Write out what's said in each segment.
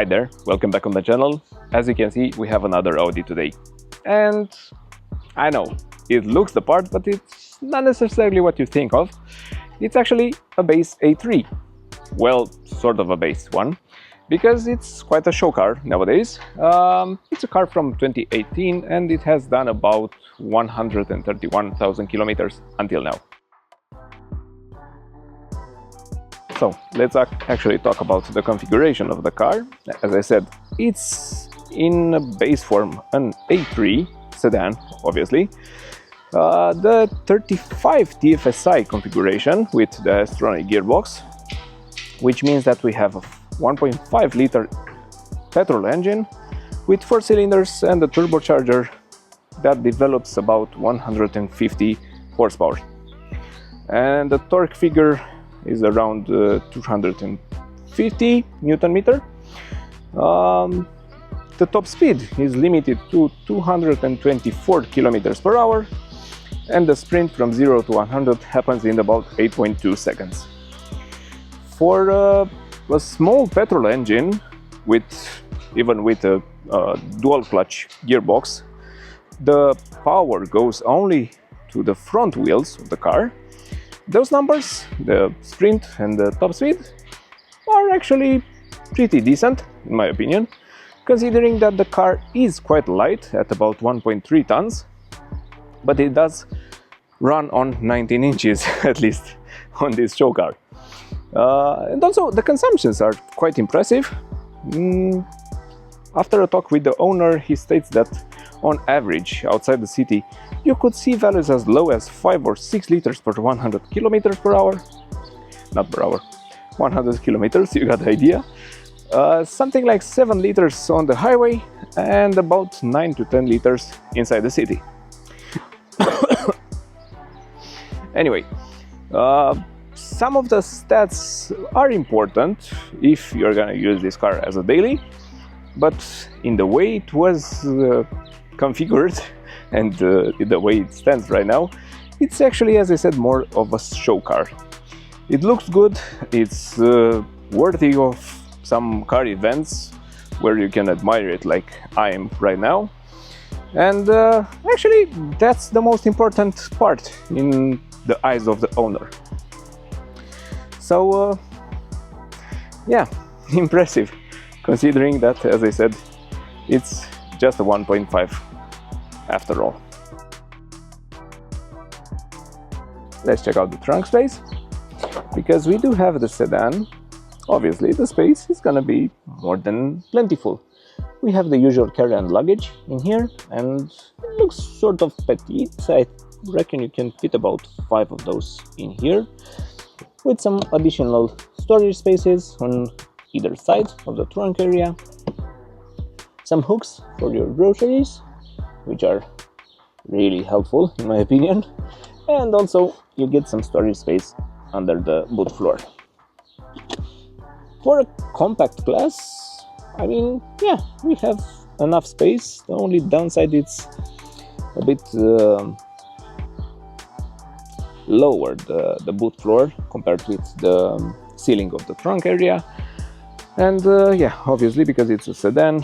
Hi there, welcome back on the channel. As you can see, we have another Audi today. And I know, it looks the part, but it's not necessarily what you think of. It's actually a base A3. Well, sort of a base one, because it's quite a show car nowadays. It's a car from 2018 and it has done about 131,000 kilometers until now. So let's actually talk about the configuration of the car. As I said, it's in base form an A3 sedan, obviously. The 35 TFSI configuration with the S-Tronic gearbox, which means that we have a 1.5 liter petrol engine with 4 cylinders and a turbocharger that develops about 150 horsepower. And the torque figure is around 250 Newton meter. The top speed is limited to 224 kilometers per hour, and the sprint from 0 to 100 happens in about 8.2 seconds. For a small petrol engine, even with a dual clutch gearbox, the power goes only to the front wheels of the car. Those numbers, the sprint and the top speed, are actually pretty decent, in my opinion, considering that the car is quite light at about 1.3 tons, but it does run on 19 inches, at least on this show car. And also the consumptions are quite impressive. After a talk with the owner, he states that on average outside the city you could see values as low as 5 or 6 liters per 100 kilometers per hour. Not per hour, 100 kilometers, you got the idea. Something like 7 liters on the highway and about 9 to 10 liters inside the city. Anyway, some of the stats are important if you're gonna use this car as a daily, but in the way it was configured and the way it stands right now, it's actually, as I said, more of a show car. It looks good, it's worthy of some car events where you can admire it like I am right now. And actually, that's the most important part in the eyes of the owner. So, yeah, impressive, considering that, as I said, it's just a 1.5 after all. Let's check out the trunk space, because we do have the sedan. Obviously, the space is gonna be more than plentiful. We have the usual carry and luggage in here, and it looks sort of petite. I reckon you can fit about 5 of those in here, with some additional storage spaces on either side of the trunk area. Some hooks for your groceries, which are really helpful in my opinion. And also you get some storage space under the boot floor. For a compact class, I mean, yeah, we have enough space. The only downside is a bit lower, the boot floor compared with the ceiling of the trunk area. And yeah, obviously, because it's a sedan,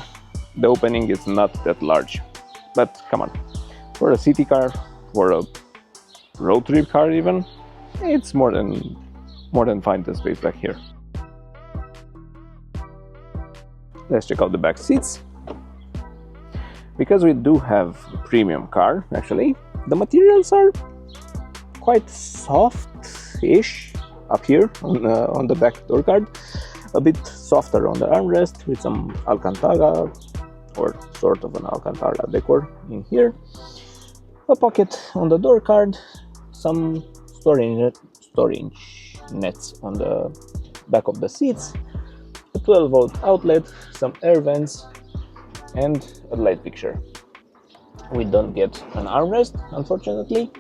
the opening is not that large. But come on, for a city car, for a road trip car even, it's more than fine, the space back here. Let's check out the back seats. Because we do have a premium car, actually, the materials are quite soft-ish up here on the back door card. A bit softer on the armrest with some Alcantara, or sort of an Alcantara decor in here. A pocket on the door card, some storage nets on the back of the seats, a 12-volt outlet, some air vents, and a light fixture. We don't get an armrest, unfortunately,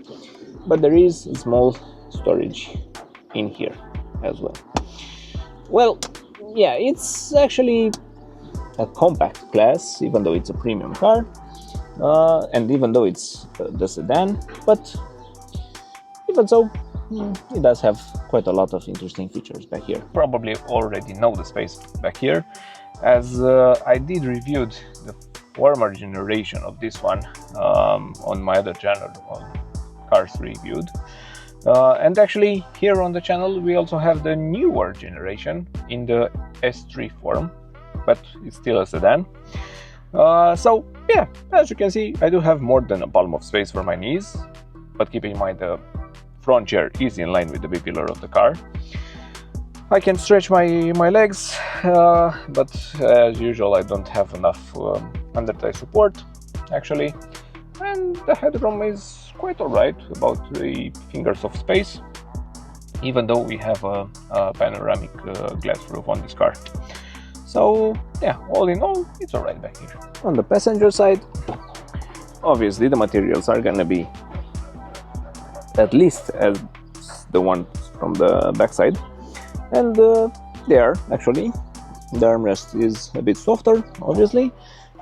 but there is a small storage in here as well. Well, yeah, it's actually a compact class, even though it's a premium car, and even though it's the sedan, but even so, it does have quite a lot of interesting features back here. Probably already know the space back here. as I did reviewed the former generation of this one on my other channel on Cars Reviewed. And actually here on the channel we also have the newer generation in the S3 form, but it's still a sedan. So yeah, as you can see, I do have more than a palm of space for my knees, but keep in mind the front chair is in line with the B-pillar of the car. I can stretch my legs, but as usual I don't have enough under thigh support actually, and the headroom is quite alright, about 3 fingers of space, even though we have a panoramic glass roof on this car. So yeah, all in all, it's alright back here. On the passenger side, obviously the materials are gonna be at least as the ones from the backside, and they are actually. The armrest is a bit softer, obviously,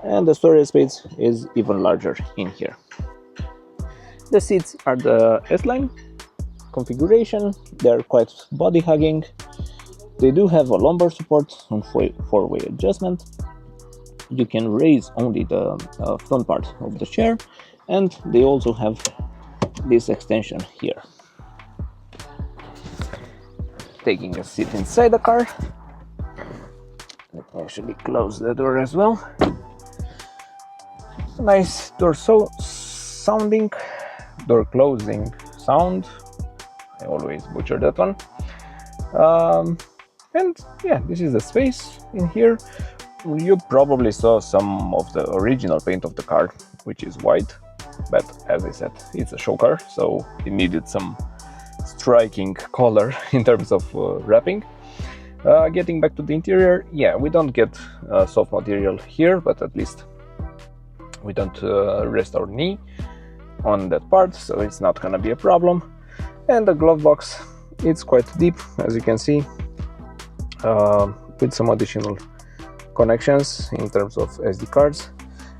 and the storage space is even larger in here. The seats are the S-line configuration. They're quite body hugging. They do have a lumbar support on four-way adjustment. You can raise only the front part of the chair, and they also have this extension here. Taking a seat inside the car, let me actually close the door as well. Nice door sounding, door closing sound. I always butcher that one. And yeah, this is the space in here. You probably saw some of the original paint of the car, which is white, but as I said, it's a show car, so it needed some striking color in terms of wrapping. Getting back to the interior, yeah, we don't get soft material here, but at least we don't rest our knee on that part, so it's not gonna be a problem. And the glove box, it's quite deep, as you can see, with some additional connections in terms of SD cards,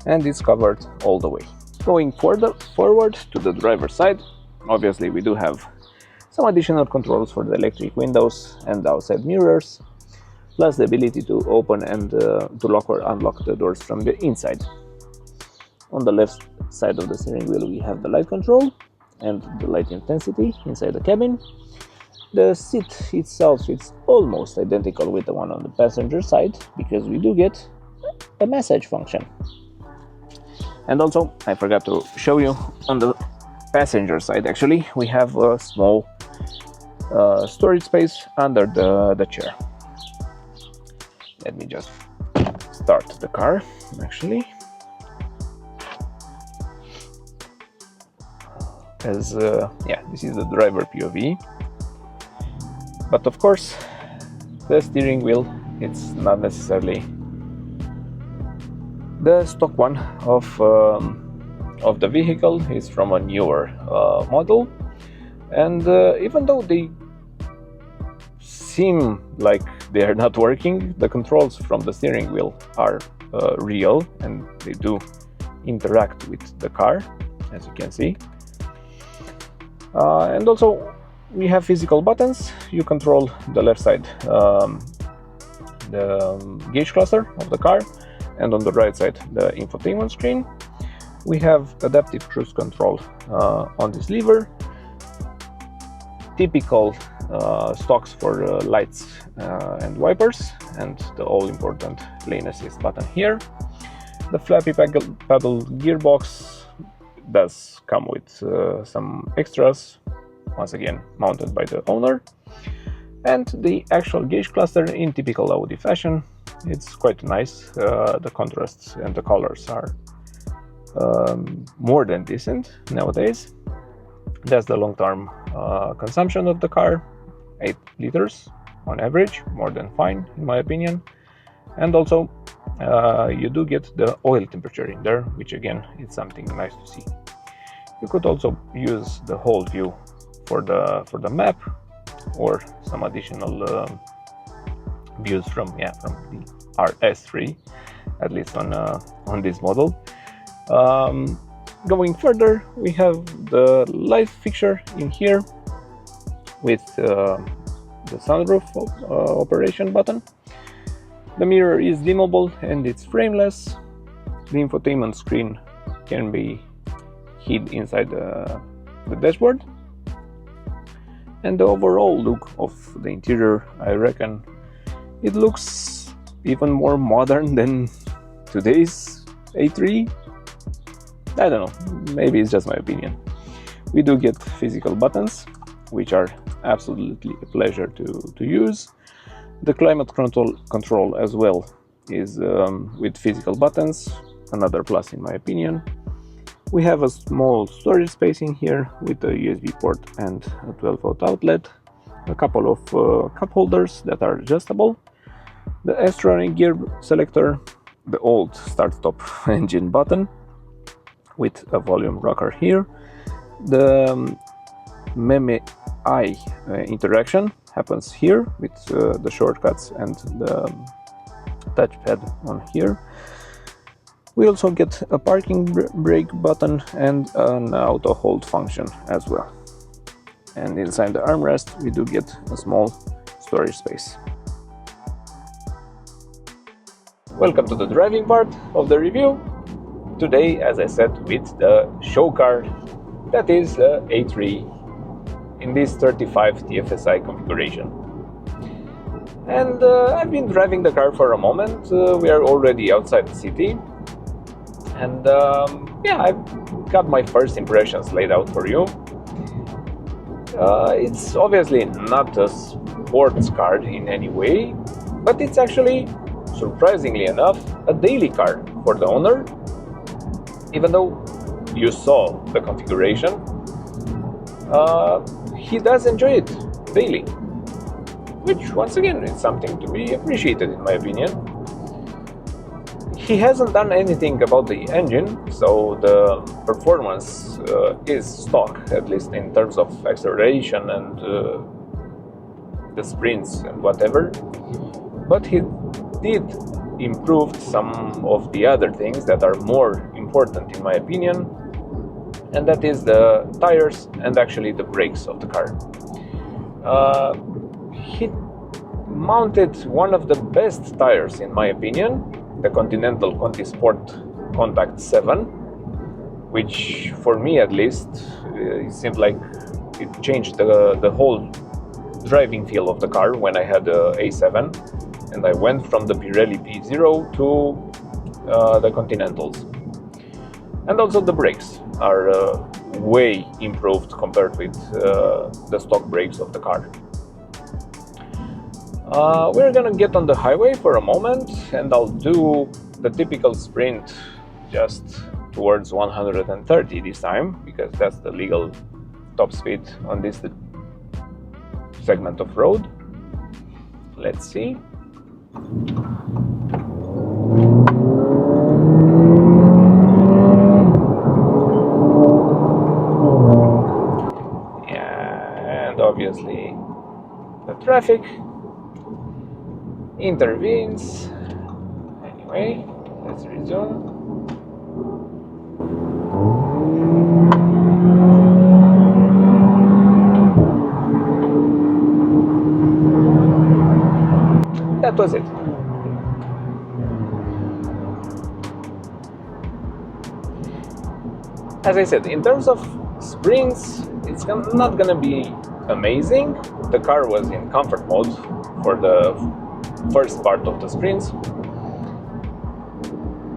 and it's covered all the way. Going forward to the driver's side, obviously we do have some additional controls for the electric windows and the outside mirrors, plus the ability to open and to lock or unlock the doors from the inside. On the left side of the steering wheel we have the light control and the light intensity inside the cabin. The seat itself is almost identical with the one on the passenger side, because we do get a massage function. And also, I forgot to show you, on the passenger side actually we have a small storage space under the chair. Let me just start the car actually, as yeah, this is the driver POV, but of course the steering wheel, it's not necessarily the stock one of the vehicle. Is from a newer model, and even though they seem like they are not working, the controls from the steering wheel are real, and they do interact with the car, as you can see. And also we have physical buttons. You control the left side, the gauge cluster of the car, and on the right side the infotainment screen. We have adaptive cruise control on this lever, typical stocks for lights and wipers, and the all-important lane assist button here. The flappy paddle gearbox does come with some extras, once again mounted by the owner. And the actual gauge cluster in typical Audi fashion, it's quite nice. The contrasts and the colors are more than decent nowadays. That's the long-term consumption of the car, 8 liters on average, more than fine in my opinion. And also you do get the oil temperature in there, which again is something nice to see. You could also use the whole view for the map, or some additional views from the S3, at least on this model. Going further, we have the light fixture in here with the sunroof operation button. The mirror is dimmable and it's frameless. The infotainment screen can be hid inside the dashboard. And the overall look of the interior, I reckon it looks even more modern than today's A3. I don't know, maybe it's just my opinion. We do get physical buttons, which are absolutely a pleasure to use. The climate control as well is with physical buttons, another plus in my opinion. We have a small storage space in here with a USB port and a 12-volt outlet, a couple of cup holders that are adjustable, the S-Tronic gear selector, the old start-stop engine button with a volume rocker here, the MEME-I interaction happens here with the shortcuts and the touchpad on here. We also get a parking brake button and an auto hold function as well. And inside the armrest we do get a small storage space. Welcome to the driving part of the review. Today, as I said, with the show car that is A3 in this 35 TFSI configuration. And I've been driving the car for a moment. We are already outside the city. And yeah, I've got my first impressions laid out for you. It's obviously not a sports car in any way, but it's actually, surprisingly enough, a daily car for the owner. Even though you saw the configuration, he does enjoy it daily, which once again is something to be appreciated in my opinion. He hasn't done anything about the engine, so the performance is stock, at least in terms of acceleration and the sprints and whatever. But he did improve some of the other things that are more important in my opinion, and that is the tires and actually the brakes of the car. He mounted one of the best tires in my opinion, the Continental Conti Sport Contact 7, which for me at least it seemed like it changed the whole driving feel of the car when I had the A7 and I went from the Pirelli P0 to the Continentals. And also the brakes are way improved compared with the stock brakes of the car. We're gonna get on the highway for a moment and I'll do the typical sprint just towards 130 this time, because that's the legal top speed on this segment of road. Let's see. Yeah, and obviously the traffic intervenes. Anyway, let's resume. That was it. As I said, in terms of sprints, it's not gonna be amazing. The car was in comfort mode for the first part of the sprints,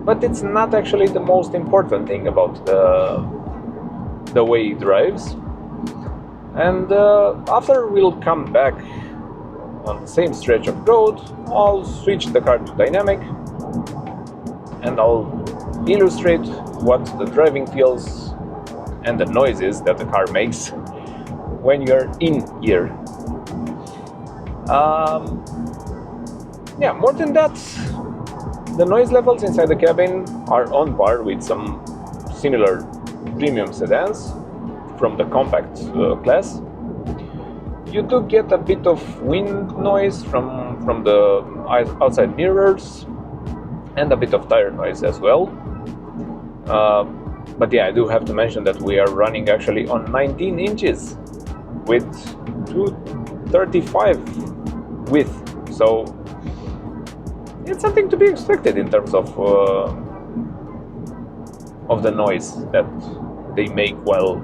but it's not actually the most important thing about the way it drives. And after we'll come back on the same stretch of road, I'll switch the car to dynamic and I'll illustrate what the driving feels and the noises that the car makes when you're in gear. Yeah, more than that, the noise levels inside the cabin are on par with some similar premium sedans from the compact class. You do get a bit of wind noise from the outside mirrors and a bit of tire noise as well. But yeah, I do have to mention that we are running actually on 19 inches with 235 width, so it's something to be expected in terms of the noise that they make while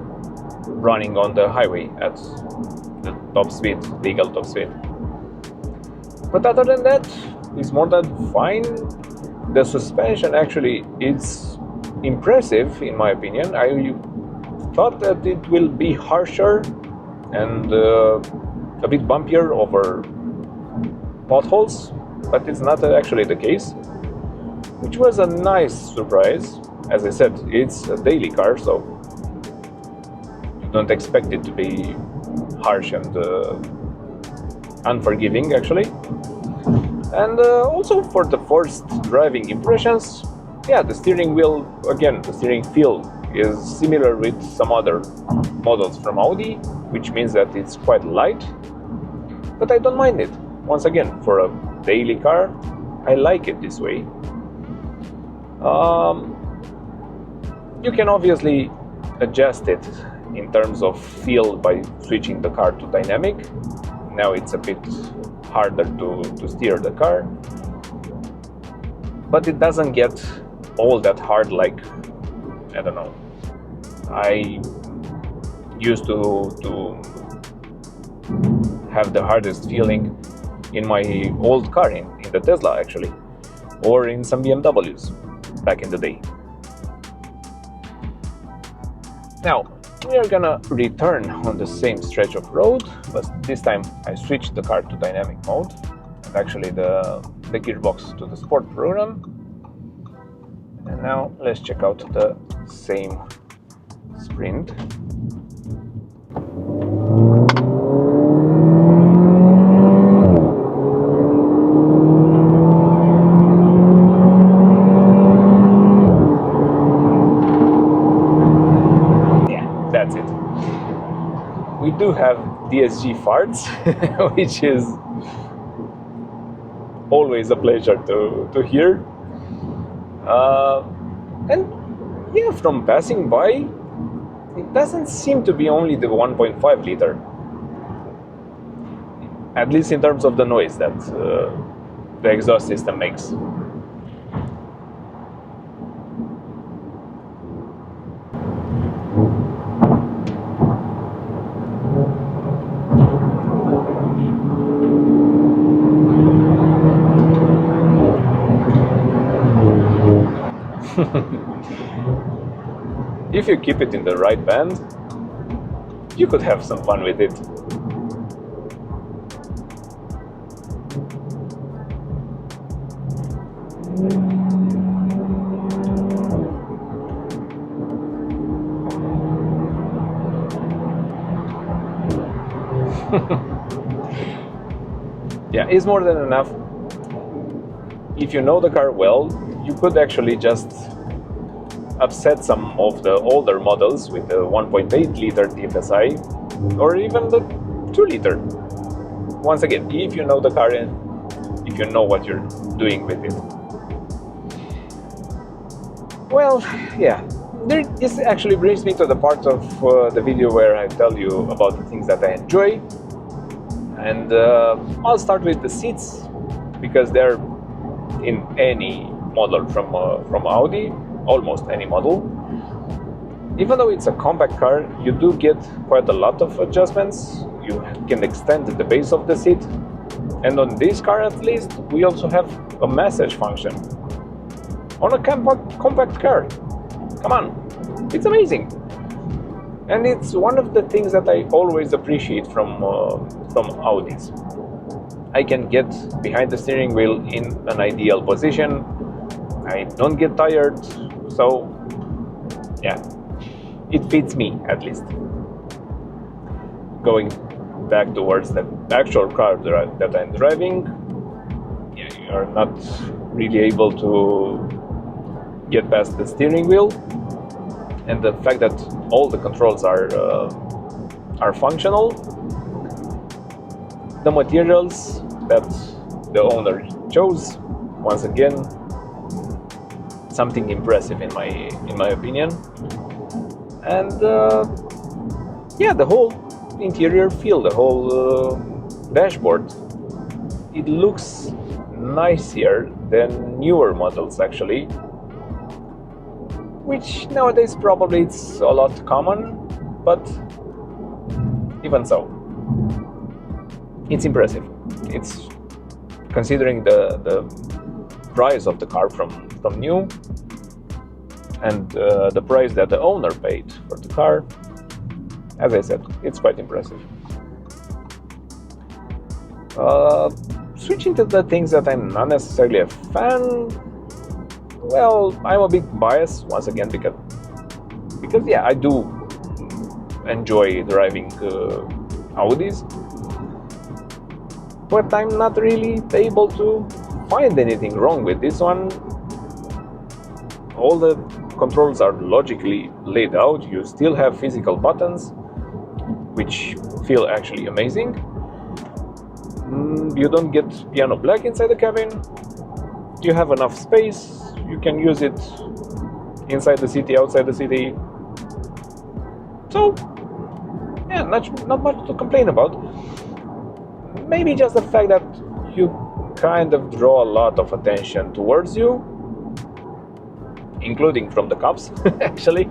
running on the highway at the top speed, legal top speed. But other than that, it's more than fine. The suspension actually is impressive in my opinion. I thought that it will be harsher and a bit bumpier over potholes, but it's not actually the case, which was a nice surprise. As I said, it's a daily car, so you don't expect it to be harsh and unforgiving actually. And also for the first driving impressions, yeah, the steering wheel, again, the steering feel is similar with some other models from Audi, which means that it's quite light, but I don't mind it. Once again, for a daily car, I like it this way. You can obviously adjust it in terms of feel by switching the car to dynamic. Now it's a bit harder to steer the car, but it doesn't get all that hard like, I don't know, I used to have the hardest feeling in my old car, in the Tesla actually, or in some BMWs back in the day. Now, we are gonna return on the same stretch of road, but this time I switched the car to dynamic mode, and actually the gearbox to the sport program. And now let's check out the same sprint. That's it. We do have DSG farts, which is always a pleasure to hear. And yeah, from passing by, it doesn't seem to be only the 1.5 liter. At least in terms of the noise that the exhaust system makes. If you keep it in the right band, you could have some fun with it. Yeah, it's more than enough. If you know the car well, you could actually just upset some of the older models with the 1.8 liter TFSI or even the 2 liter. Once again, if you know the car and if you know what you're doing with it. Well, yeah, this actually brings me to the part of the video where I tell you about the things that I enjoy. And I'll start with the seats, because they're in any model from Audi, almost any model. Even though it's a compact car, you do get quite a lot of adjustments. You can extend the base of the seat, and on this car at least, we also have a massage function on a compact car. Come on, it's amazing. And it's one of the things that I always appreciate from Audis. I can get behind the steering wheel in an ideal position. I don't get tired, so yeah, it fits me at least. Going back towards the actual car that I'm driving, yeah, you are not really able to get past the steering wheel, and the fact that all the controls are functional. The materials that the owner chose, once again, something impressive in my opinion. And yeah, the whole interior feel, the whole dashboard, it looks nicer than newer models actually, which nowadays probably it's a lot common, but even so, it's impressive. It's considering the price of the car from new and the price that the owner paid for the car. As I said, it's quite impressive. Switching to the things that I'm not necessarily a fan, well, I'm a bit biased once again because yeah, I do enjoy driving Audis, but I'm not really able to find anything wrong with this one. All the controls are logically laid out. You still have physical buttons, which feel actually amazing. You don't get piano black inside the cabin. You have enough space. You can use it inside the city, outside the city. So, yeah, not much to complain about. Maybe just the fact that you kind of draw a lot of attention towards you, including from the cops, actually.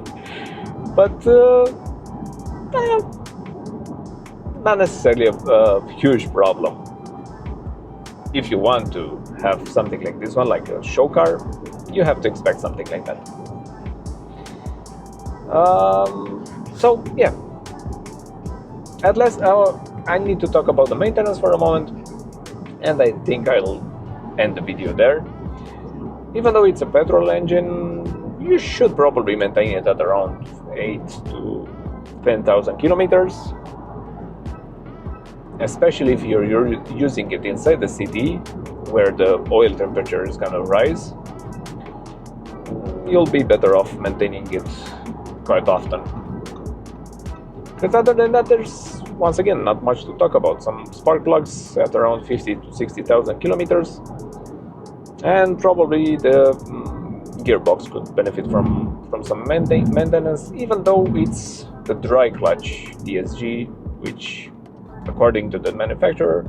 But not necessarily a huge problem. If you want to have something like this one, like a show car, you have to expect something like that. So yeah, at last I need to talk about the maintenance for a moment, and I think I'll end the video there. Even though it's a petrol engine, you should probably maintain it at around 8 to 10,000 kilometers, especially if you're using it inside the city where the oil temperature is gonna rise. You'll be better off maintaining it quite often. Because other than that, there's once again not much to talk about. Some spark plugs at around 50 to 60,000 kilometers, and probably the gearbox could benefit from some maintenance, even though it's the dry clutch DSG, which according to the manufacturer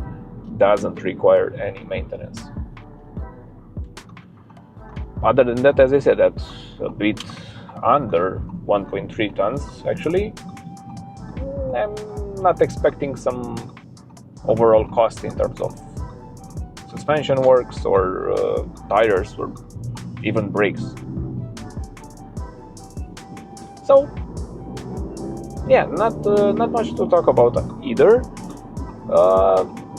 doesn't require any maintenance. Other than that, as I said, that's a bit under 1.3 tons actually. I'm not expecting some overall cost in terms of suspension works or tires or even brakes. So yeah, not much to talk about either.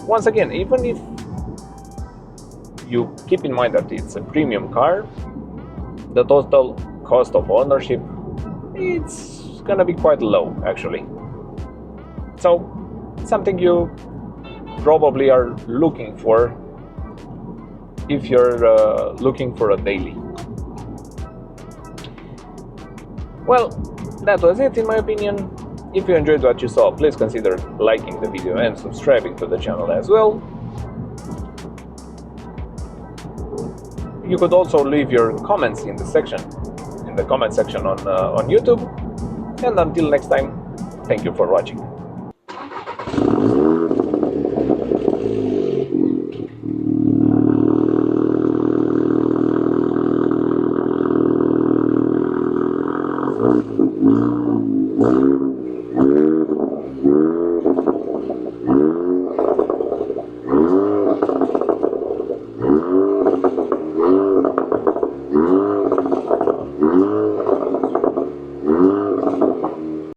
Once again, even if you keep in mind that it's a premium car, the total cost of ownership, it's gonna be quite low actually. So something you probably are looking for if you're looking for a daily. Well, that was it in my opinion. If you enjoyed what you saw, please consider liking the video and subscribing to the channel as well. You could also leave your comments in the comment section on YouTube. And until next time, thank you for watching.